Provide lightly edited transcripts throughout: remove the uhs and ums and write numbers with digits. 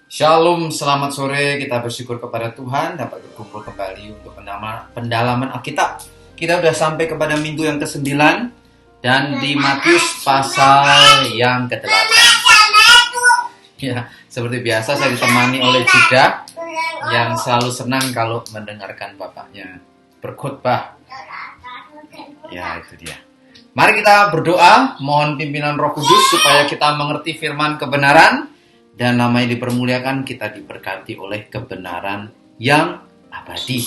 Shalom, selamat sore. Kita bersyukur kepada Tuhan dapat berkumpul kembali untuk pendalaman Alkitab. Kita sudah sampai kepada minggu yang ke-9 dan di Matius pasal yang ke-8. Ya, seperti biasa saya ditemani oleh Juda yang selalu senang kalau mendengarkan bapaknya berkhotbah. Ya, itu dia. Mari kita berdoa, mohon pimpinan Roh Kudus supaya kita mengerti firman kebenaran. Dan namanya dipermuliakan, kita diberkati oleh kebenaran yang abadi.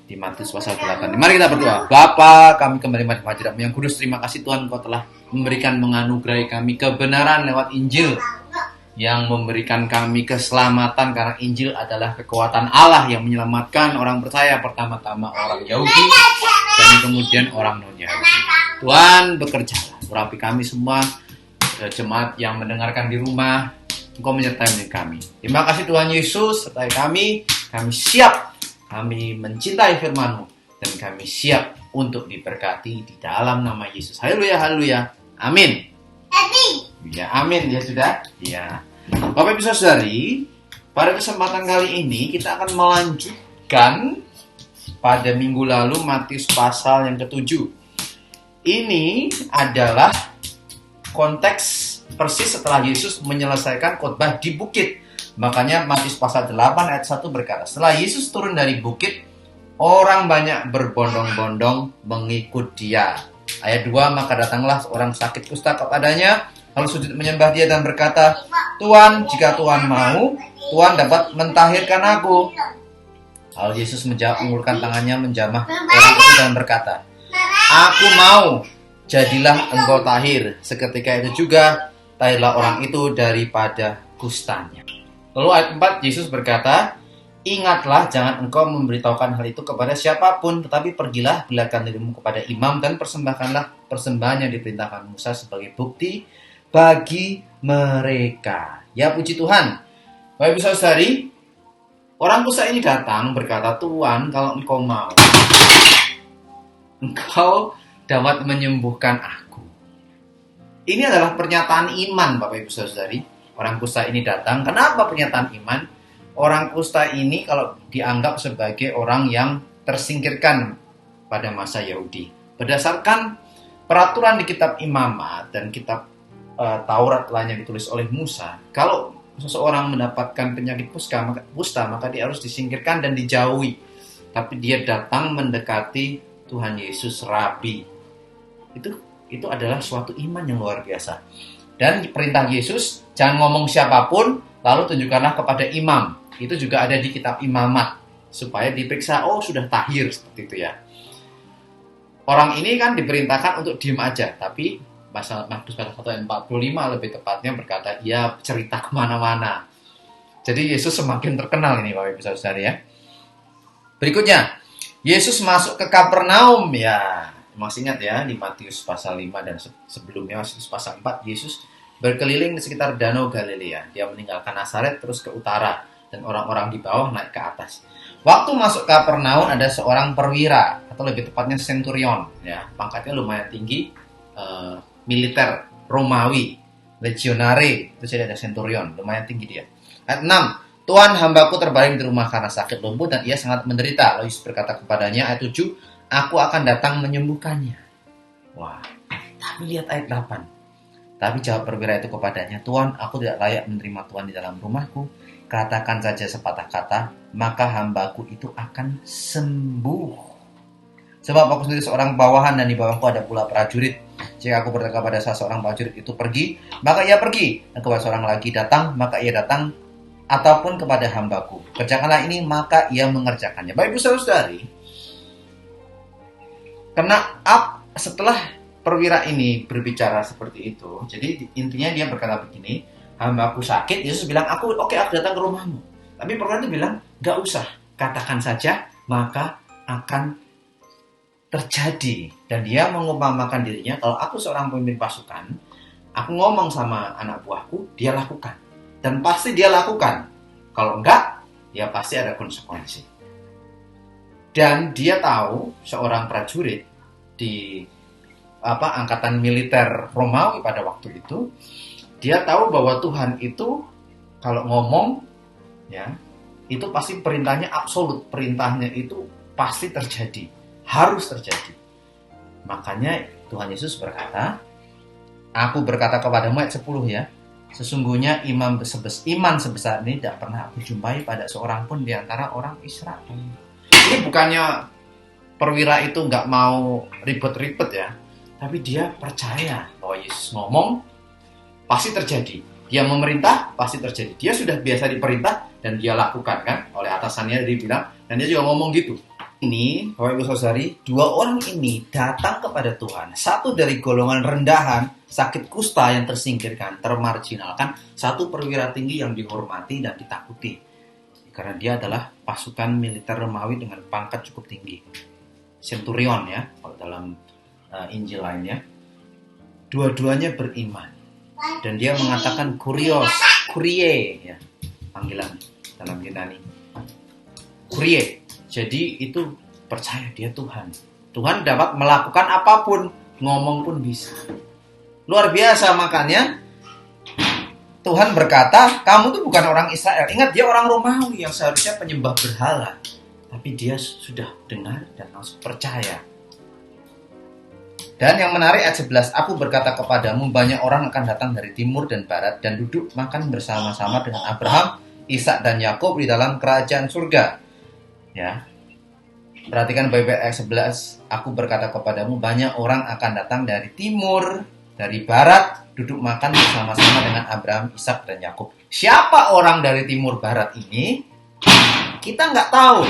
Di Matius pasal 8. Mari kita berdoa. Bapa, kami kembali pada hadirat yang kudus. Terima kasih Tuhan, Kau telah menganugerahi kami kebenaran lewat Injil. Yang memberikan kami keselamatan, karena Injil adalah kekuatan Allah yang menyelamatkan orang percaya. Pertama-tama orang Yahudi dan kemudian orang non-Yahudi. Tuhan, bekerjalah. Urapi kami semua, jemaat yang mendengarkan di rumah. Engkau menyertai kami. Terima kasih Tuhan Yesus, sertai kami. Kami siap, kami mencintai firman-Mu, dan kami siap untuk diberkati di dalam nama Yesus. Haleluya, haleluya. Amin. Amin. Ya, amin ya sudah. Ya. Bapak Ibu Saudari, pada kesempatan kali ini kita akan melanjutkan pada minggu lalu Matius pasal yang ke-7. Ini adalah konteks persis setelah Yesus menyelesaikan khotbah di bukit. Makanya Matius pasal 8 ayat 1 berkata, setelah Yesus turun dari bukit, orang banyak berbondong-bondong mengikut dia. Ayat 2, maka datanglah seorang sakit kusta kepadanya, lalu sujud menyembah dia dan berkata, Tuhan, jika Tuhan mau, Tuhan dapat mentahirkan aku. Lalu Yesus mengulurkan tangannya menjamah orang itu dan berkata, aku mau, jadilah engkau tahir. Seketika itu juga tahirlah orang itu daripada kustanya. Lalu ayat 4, Yesus berkata, ingatlah, jangan engkau memberitahukan hal itu kepada siapapun, tetapi pergilah, belakang dirimu kepada imam dan persembahkanlah persembahan yang diperintahkan Musa sebagai bukti bagi mereka. Ya, puji Tuhan. Bapak Ibu Saudari, orang kusta ini datang berkata, Tuhan, kalau engkau mau, engkau dapat menyembuhkan aku. Ini adalah pernyataan iman, Bapak Ibu Saudari. Orang kusta ini datang. Kenapa pernyataan iman? Orang kusta ini kalau dianggap sebagai orang yang tersingkirkan pada masa Yahudi. Berdasarkan peraturan di kitab Imamat dan kitab Taurat lainnya ditulis oleh Musa, kalau seseorang mendapatkan penyakit kusta, maka dia harus disingkirkan dan dijauhi. Tapi dia datang mendekati Tuhan Yesus Rabi. Itu adalah suatu iman yang luar biasa. Dan perintah Yesus, jangan ngomong siapapun, lalu tunjukkanlah kepada imam. Itu juga ada di kitab Imamat, supaya diperiksa, oh sudah tahir, seperti itu ya. Orang ini kan diperintahkan untuk diem aja, tapi Matius pasal 1 ayat 45 lebih tepatnya berkata, ia cerita kemana-mana. Jadi Yesus semakin terkenal ini, Bapak Ibu Saudara ya. Berikutnya, Yesus masuk ke Kapernaum ya. Masih ingat ya, di Matius pasal 5 dan sebelumnya Matius pasal 4, Yesus berkeliling di sekitar Danau Galilea. Dia meninggalkan Nazaret terus ke utara, dan orang-orang di bawah naik ke atas. Waktu masuk Kapernaum ada seorang perwira, atau lebih tepatnya centurion ya. Pangkatnya lumayan tinggi, militer Romawi, legionare, itu jadi ada centurion, lumayan tinggi dia. Ayat 6, Tuhan, hambaku terbaring di rumah karena sakit lumpuh dan ia sangat menderita. Lalu Yesus berkata kepadanya, ayat 7, aku akan datang menyembuhkannya. Wah, tapi lihat ayat 8. Tapi jawab perwira itu kepadanya, Tuhan, aku tidak layak menerima Tuhan di dalam rumahku. Katakan saja sepatah kata, maka hambaku itu akan sembuh. Sebab aku sendiri seorang bawahan dan di bawahku ada pula prajurit. Jika aku berkata pada salah seorang prajurit itu pergi, maka ia pergi. Dan kepada seorang lagi datang, maka ia datang. Ataupun kepada hambaku, kerjakanlah ini, maka ia mengerjakannya. Bapak Ibu Saudari, karena setelah perwira ini berbicara seperti itu, jadi intinya dia berkata begini, hambaku sakit, Yesus bilang, aku datang ke rumahmu. Tapi perwira itu bilang, gak usah, katakan saja, maka akan terjadi. Dan dia mengumpamakan dirinya, kalau aku seorang pemimpin pasukan, aku ngomong sama anak buahku, dia lakukan. Dan pasti dia lakukan. Kalau enggak, ya pasti ada konsekuensi. Dan dia tahu seorang prajurit di angkatan militer Romawi pada waktu itu, dia tahu bahwa Tuhan itu kalau ngomong, ya, itu pasti perintahnya absolut, perintahnya itu pasti terjadi, harus terjadi. Makanya Tuhan Yesus berkata, aku berkata kepadamu, ayat 10 ya, sesungguhnya iman sebesar ini tidak pernah aku jumpai pada seorang pun di antara orang Israel. Ini bukannya perwira itu nggak mau ribet-ribet ya, tapi dia percaya bahwa Yesus ngomong pasti terjadi. Dia memerintah pasti terjadi. Dia sudah biasa diperintah dan dia lakukan kan, oleh atasannya dia bilang, dan dia juga ngomong gitu. Ini, Bapak Ibu Saudari, dua orang ini datang kepada Tuhan. Satu dari golongan rendahan, sakit kusta yang tersingkirkan, termarginalkan. Satu perwira tinggi yang dihormati dan ditakuti. Karena dia adalah pasukan militer Romawi dengan pangkat cukup tinggi. Centurion ya, kalau dalam Injil lainnya. Dua-duanya beriman. Dan dia mengatakan kurios, kurie ya, panggilan dalam Yunani. Kurie. Jadi itu percaya dia Tuhan. Tuhan dapat melakukan apapun, ngomong pun bisa. Luar biasa, makanya Tuhan berkata, kamu tuh bukan orang Israel. Ingat, dia orang Romawi yang seharusnya penyembah berhala. Tapi dia sudah dengar dan langsung percaya. Dan yang menarik ayat 11, aku berkata kepadamu, banyak orang akan datang dari timur dan barat dan duduk makan bersama-sama dengan Abraham, Ishak dan Yakub di dalam kerajaan surga. Ya. Perhatikan baik-baik ayat 11, aku berkata kepadamu, banyak orang akan datang dari timur, dari barat, duduk makan bersama-sama dengan Abraham, Ishak dan Yakub. Siapa orang dari timur barat ini? Kita nggak tahu.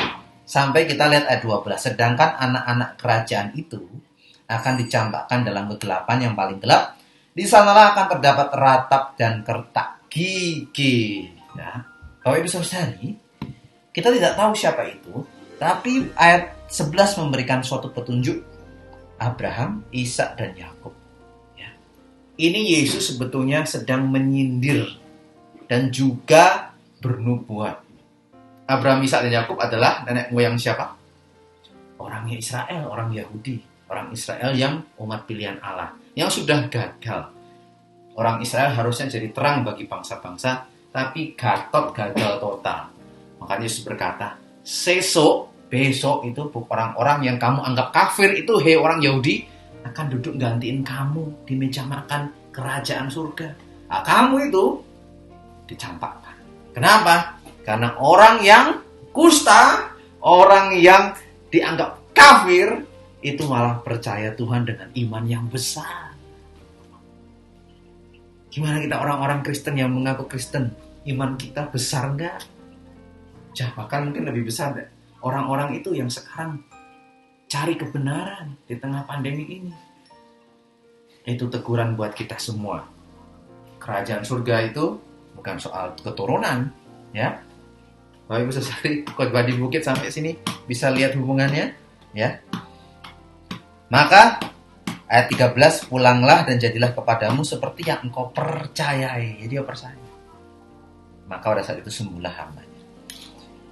Sampai kita lihat ayat 12, sedangkan anak-anak kerajaan itu akan dicampakkan dalam kegelapan yang paling gelap. Di sanalah akan terdapat ratap dan kertak gigi. Ya. Bapak Ibu Saudari, kita tidak tahu siapa itu, tapi ayat 11 memberikan suatu petunjuk Abraham, Ishak dan Yakub. Ya. Ini Yesus sebetulnya sedang menyindir dan juga bernubuat. Abraham, Ishak dan Yakub adalah nenek moyang siapa? Orangnya Israel, orang Yahudi. Orang Israel yang umat pilihan Allah, yang sudah gagal. Orang Israel harusnya jadi terang bagi bangsa-bangsa, tapi gagal total. Makanya Yesus berkata, besok itu orang-orang yang kamu anggap kafir itu, hei orang Yahudi, akan duduk gantiin kamu di meja makan kerajaan surga. Nah, kamu itu dicampakkan. Kenapa? Karena orang yang kusta, orang yang dianggap kafir, itu malah percaya Tuhan dengan iman yang besar. Gimana kita orang-orang Kristen yang mengaku Kristen? Iman kita besar enggak? Bahkan mungkin lebih besar deh. Orang-orang itu yang sekarang cari kebenaran di tengah pandemi ini. Itu teguran buat kita semua. Kerajaan surga itu bukan soal keturunan, ya. Bapak Ibu Saudari, khotbah di bukit sampai sini bisa lihat hubungannya, ya. Maka ayat 13, pulanglah dan jadilah kepadamu seperti yang engkau percayai. Jadi dia percaya. Maka pada saat itu sembuhlah hambanya.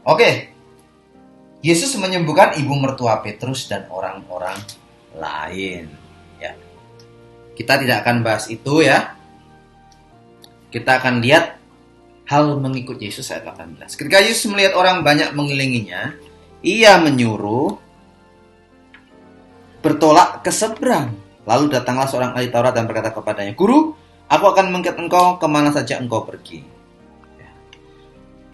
Oke. Yesus menyembuhkan ibu mertua Petrus dan orang-orang lain. Ya. Kita tidak akan bahas itu ya. Kita akan lihat hal mengikut Yesus ayat 18. Ketika Yesus melihat orang banyak mengelilinginya, ia menyuruh bertolak ke seberang. Lalu datanglah seorang ahli Taurat dan berkata kepadanya, Guru, aku akan mengikat engkau kemana saja engkau pergi. Ya.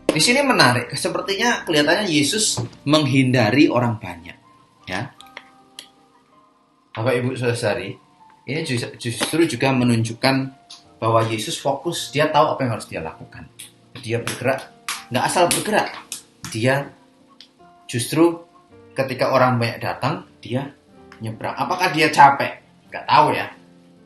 Di sini menarik, sepertinya kelihatannya Yesus menghindari orang banyak. Ya. Bapak Ibu Saudari, ini justru juga menunjukkan bahwa Yesus fokus, dia tahu apa yang harus dia lakukan. Dia bergerak, nggak asal bergerak. Dia justru ketika orang banyak datang, dia nyebrang. Apakah dia capek? Gak tahu ya.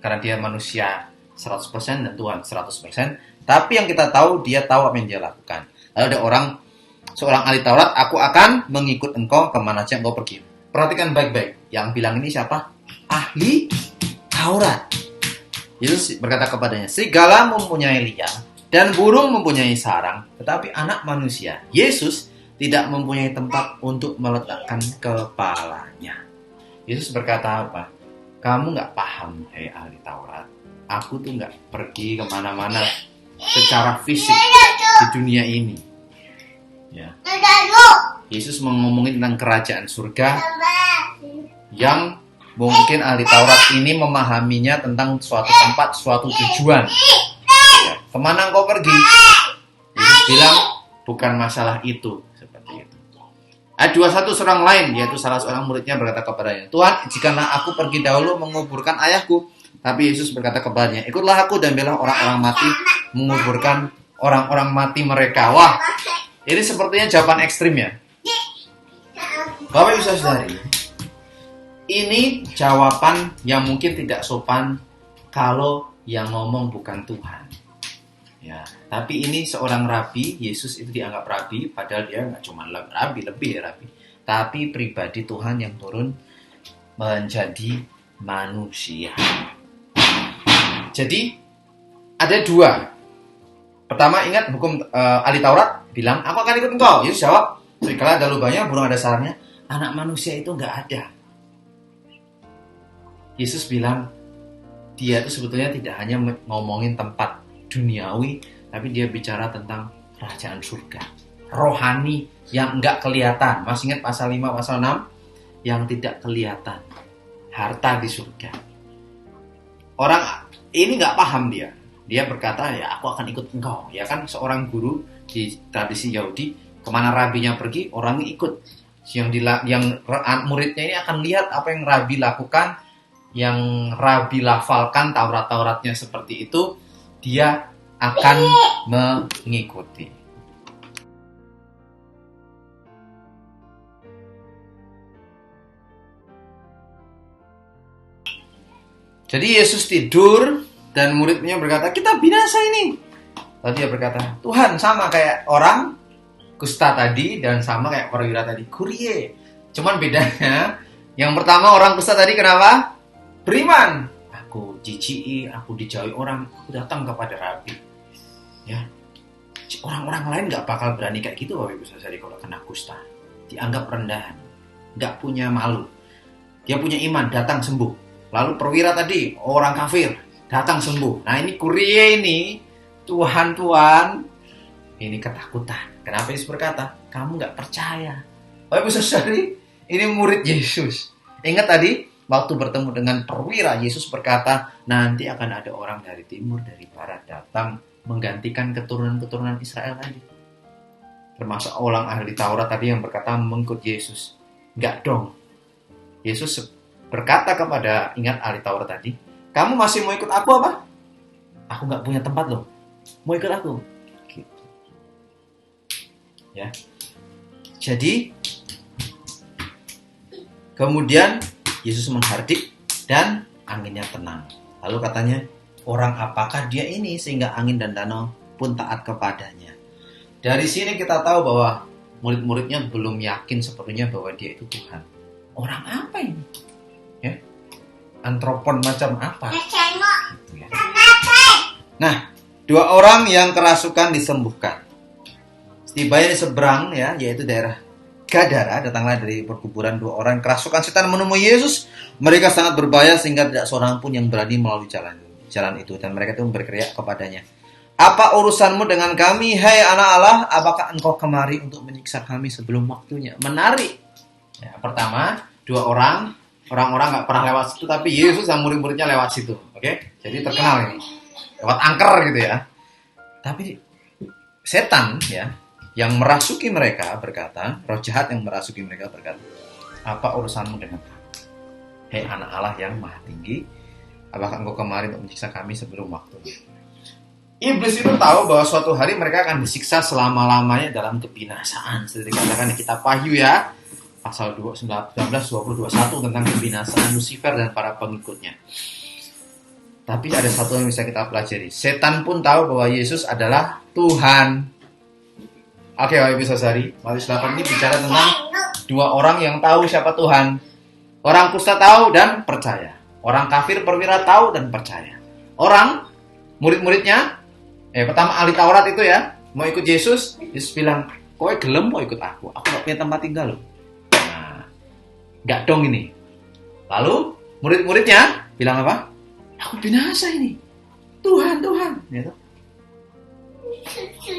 Karena dia manusia 100% dan Tuhan 100%. Tapi yang kita tahu, dia tahu apa yang dia lakukan. Lalu ada seorang ahli Taurat, aku akan mengikut engkau kemana saja engkau pergi. Perhatikan baik-baik. Yang bilang ini siapa? Ahli Taurat. Yesus berkata kepadanya, serigala mempunyai liang dan burung mempunyai sarang, tetapi anak manusia, Yesus, tidak mempunyai tempat untuk meletakkan kepalanya. Yesus berkata apa? Kamu gak paham, hei ahli Taurat. Aku tuh gak pergi kemana-mana secara fisik. di dunia ini. Ya. Yesus ngomongin tentang kerajaan surga yang mungkin ahli Taurat ini memahaminya tentang suatu tempat, suatu tujuan. Ya. Kemana engkau pergi? Yesus bilang bukan masalah itu. Seperti itu. Ayat 21 seorang lain, yaitu salah seorang muridnya berkata kepadanya, Tuhan, jikalau aku pergi dahulu menguburkan ayahku. Tapi Yesus berkata kepadanya, ikutlah aku dan biarlah orang-orang mati menguburkan orang-orang mati mereka. Wah, ini sepertinya jawaban ekstrim ya. Bapak Ibu Saudari, ini jawaban yang mungkin tidak sopan kalau yang ngomong bukan Tuhan. Ya, tapi ini seorang rabi, Yesus itu dianggap rabi, padahal dia nggak cuma rabi, lebih ya rabi, tapi pribadi Tuhan yang turun menjadi manusia. Jadi ada dua. Pertama, ingat hukum ahli Taurat bilang, aku akan ikut engkau. Yesus jawab, serigala ada lubangnya, burung ada sarangnya, anak manusia itu nggak ada. Yesus bilang, dia itu sebetulnya tidak hanya ngomongin tempat duniawi, tapi dia bicara tentang kerajaan surga, rohani yang enggak kelihatan. Masih ingat pasal 5, pasal 6? Yang tidak kelihatan, harta di surga. Orang ini enggak paham dia. Dia berkata, ya aku akan ikut engkau. Ya kan seorang guru di tradisi Yahudi, kemana rabinya pergi, orangnya ikut. Yang muridnya ini akan lihat apa yang rabi lakukan, yang rabi lafalkan, Taurat-Tauratnya seperti itu, dia akan mengikuti. Jadi Yesus tidur dan muridnya berkata, kita binasa ini. Lalu dia berkata, Tuhan, sama kayak orang kusta tadi dan sama kayak perwira tadi, kurie. Cuman bedanya, yang pertama orang kusta tadi kenapa? Beriman. Aku jijiki, aku dijauhi orang, aku datang kepada rabi. Ya, orang-orang lain nggak bakal berani kayak gitu, Bapak Ibu Saudari, kalau kena kusta, dianggap rendahan, nggak punya malu. Dia punya iman, datang sembuh. Lalu perwira tadi, orang kafir, datang sembuh. Nah ini kurie ini, Tuhan, ini ketakutan. Kenapa Yesus berkata, kamu nggak percaya? Bapak Ibu Saudari, ini murid Yesus. Ingat tadi, waktu bertemu dengan perwira, Yesus berkata, nanti akan ada orang dari timur, dari barat datang menggantikan keturunan-keturunan Israel tadi. Termasuk orang ahli Taurat tadi yang berkata mengikut Yesus. Enggak dong. Yesus berkata kepada, ingat ahli Taurat tadi, kamu masih mau ikut aku apa? Aku nggak punya tempat loh. Mau ikut aku? Gitu. Ya. Jadi, kemudian Yesus menghardik dan anginnya tenang. Lalu katanya, orang apakah dia ini sehingga angin dan danau pun taat kepadanya. Dari sini kita tahu bahwa murid-muridnya belum yakin sepenuhnya bahwa dia itu Tuhan. Orang apa ini? Ya, antropon macam apa? Gitu ya. Nah, dua orang yang kerasukan disembuhkan. Setibanya di seberang, ya, yaitu daerah Gadara, datanglah dari perkuburan dua orang kerasukan setan menemui Yesus. Mereka sangat berbahaya sehingga tidak seorang pun yang berani melalui jalan itu, dan mereka itu berteriak kepadanya, apa urusanmu dengan kami, hai anak Allah? Apakah engkau kemari untuk menyiksa kami sebelum waktunya? Menarik. Ya, pertama, dua orang-orang nggak pernah lewat situ, tapi Yesus dan murid-muridnya lewat situ. Oke? Jadi terkenal ini. Lewat angker gitu ya. Tapi setan ya yang merasuki mereka berkata, roh jahat yang merasuki mereka berkata, apa urusanmu dengan kami? Hei anak Allah yang maha tinggi, apakah engkau kemari untuk menyiksa kami sebelum waktunya? Iblis itu tahu bahwa suatu hari mereka akan disiksa selama-lamanya dalam kebinasaan. Seperti dikatakan di kitab Wahyu ya, pasal 19, 20, 21 tentang kebinasaan Lucifer dan para pengikutnya. Tapi ada satu yang bisa kita pelajari. Setan pun tahu bahwa Yesus adalah Tuhan. Oke, Bapak Ibu Saudari, Matius 8 ini bicara tentang dua orang yang tahu siapa Tuhan. Orang kusta tahu dan percaya. Orang kafir perwira tahu dan percaya. Orang murid-muridnya, pertama ahli Taurat itu ya, mau ikut Yesus. Yesus bilang, kowe gelem mau ikut aku gak punya tempat tinggal loh. Nah, gak dong ini. Lalu murid-muridnya bilang apa? Aku binasa ini. Tuhan. Gitu.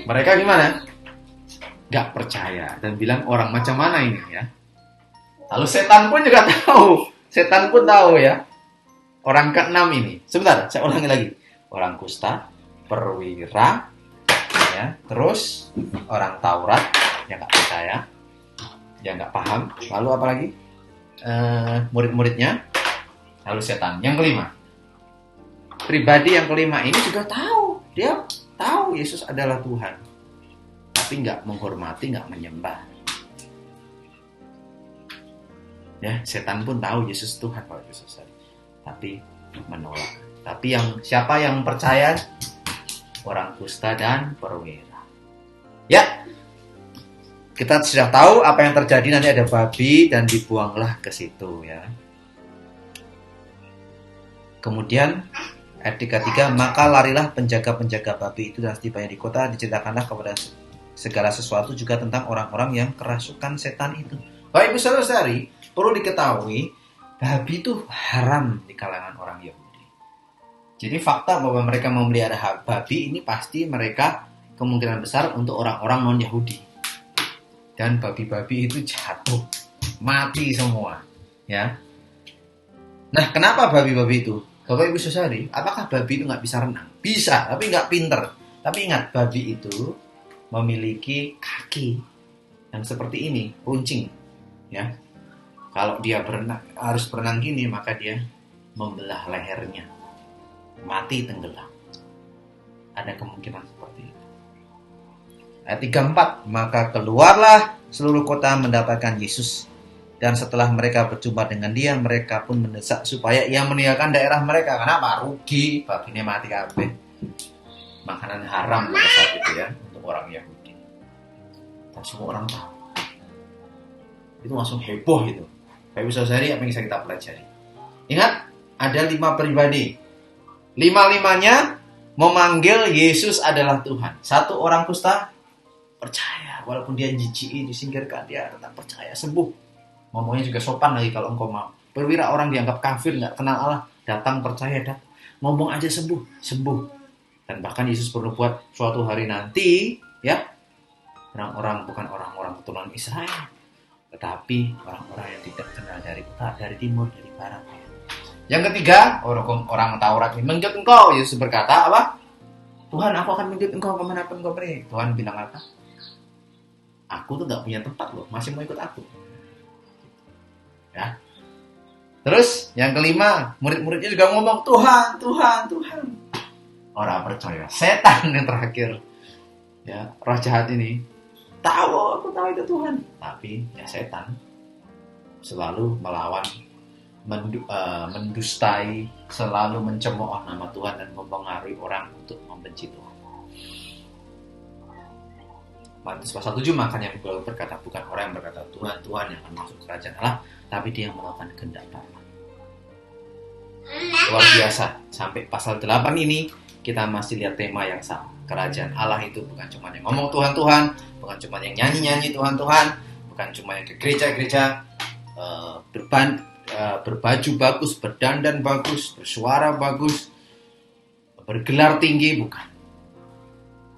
Mereka gimana? Gak percaya dan bilang orang macam mana ini ya. Lalu setan pun juga tahu. Setan pun tahu ya. Orang keenam ini. Sebentar, saya ulangi lagi. Orang kusta, perwira, ya, terus orang Taurat yang gak percaya, yang gak paham. Lalu apa lagi? Murid-muridnya. Lalu setan. Yang kelima. Pribadi yang kelima ini juga tahu. Dia tahu Yesus adalah Tuhan. Tapi nggak menghormati, nggak menyembah. Ya, setan pun tahu Yesus Tuhan, Pak Yesus. Tapi menolak. Tapi siapa yang percaya? Orang kusta dan perwira. Ya, kita sudah tahu apa yang terjadi. Nanti ada babi dan dibuanglah ke situ ya. Kemudian ayat 33, maka larilah penjaga-penjaga babi itu dan setibanya di kota diceritakanlah kepada segala sesuatu juga tentang orang-orang yang kerasukan setan itu. Baik Ibu saudara-saudari, perlu diketahui babi itu haram di kalangan orang Yahudi. Jadi fakta bahwa mereka memelihara babi ini pasti mereka kemungkinan besar untuk orang-orang non-Yahudi. Dan babi-babi itu jatuh, mati semua, ya. Nah, kenapa babi-babi itu? Bapak Ibu saudari, apakah babi itu nggak bisa renang? Bisa, tapi nggak pinter. Tapi ingat, babi itu memiliki kaki yang seperti ini, runcing, ya. Kalau dia harus berenang gini, maka dia membelah lehernya, mati tenggelam. Ada kemungkinan seperti itu. Ayat 34, maka keluarlah seluruh kota mendapatkan Yesus. Dan setelah mereka berjumpa dengan dia, mereka pun mendesak supaya ia meninggalkan daerah mereka. Kenapa? Rugi, babinya mati kabeh. Makanan haram pada saat itu ya, untuk orang Yahudi. Dan semua orang tahu. Itu langsung heboh itu. Bapak Ibu saudari, apa yang bisa kita pelajari? Ingat, ada 5 pribadi. 5-5-nya memanggil Yesus adalah Tuhan. Satu orang kusta percaya, walaupun dia jijik, disingkirkan, dia tetap percaya, sembuh. Ngomongnya juga sopan lagi kalau engkau mau. Perwira orang dianggap kafir, nggak kenal Allah, datang percaya, ngomong aja sembuh. Dan bahkan Yesus bernubuat suatu hari nanti, ya, orang-orang bukan orang-orang keturunan Israel, tetapi orang-orang yang tidak kenal dari timur, dari barat. Yang ketiga, orang Taurat ini mengikut engkau. Yesus berkata apa? Tuhan, aku akan mengikut engkau kemanapun engkau pergi. Tuhan bilang apa? Aku tuh nggak punya tempat loh, masih mau ikut aku. Ya. Terus yang kelima, murid-muridnya juga ngomong Tuhan. Orang percaya, setan yang terakhir. Ya, roh jahat ini aku tahu itu Tuhan. Tapi ya setan selalu melawan, mendustai, selalu mencemooh nama Tuhan dan mempengaruhi orang untuk membenci Tuhan. Matius pasal 7, makanya berkata, bukan orang yang berkata Tuhan yang akan masuk kerajaan Allah, tapi dia yang melakukan kehendak Bapa. Luar biasa. Sampai pasal 8 ini kita masih lihat tema yang sama. Kerajaan Allah itu bukan cuma yang ngomong Tuhan, bukan cuma yang nyanyi Tuhan, bukan cuma yang ke gereja-gereja berbaju bagus, berdandan bagus, bersuara bagus, bergelar tinggi, bukan.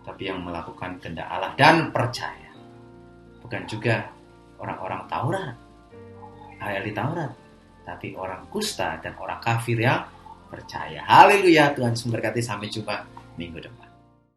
Tapi yang melakukan kehendak Allah dan percaya. Bukan juga orang-orang Taurat, ahli Taurat, tapi orang kusta dan orang kafir yang percaya. Haleluya, Tuhan memberkati. Sampai jumpa minggu depan.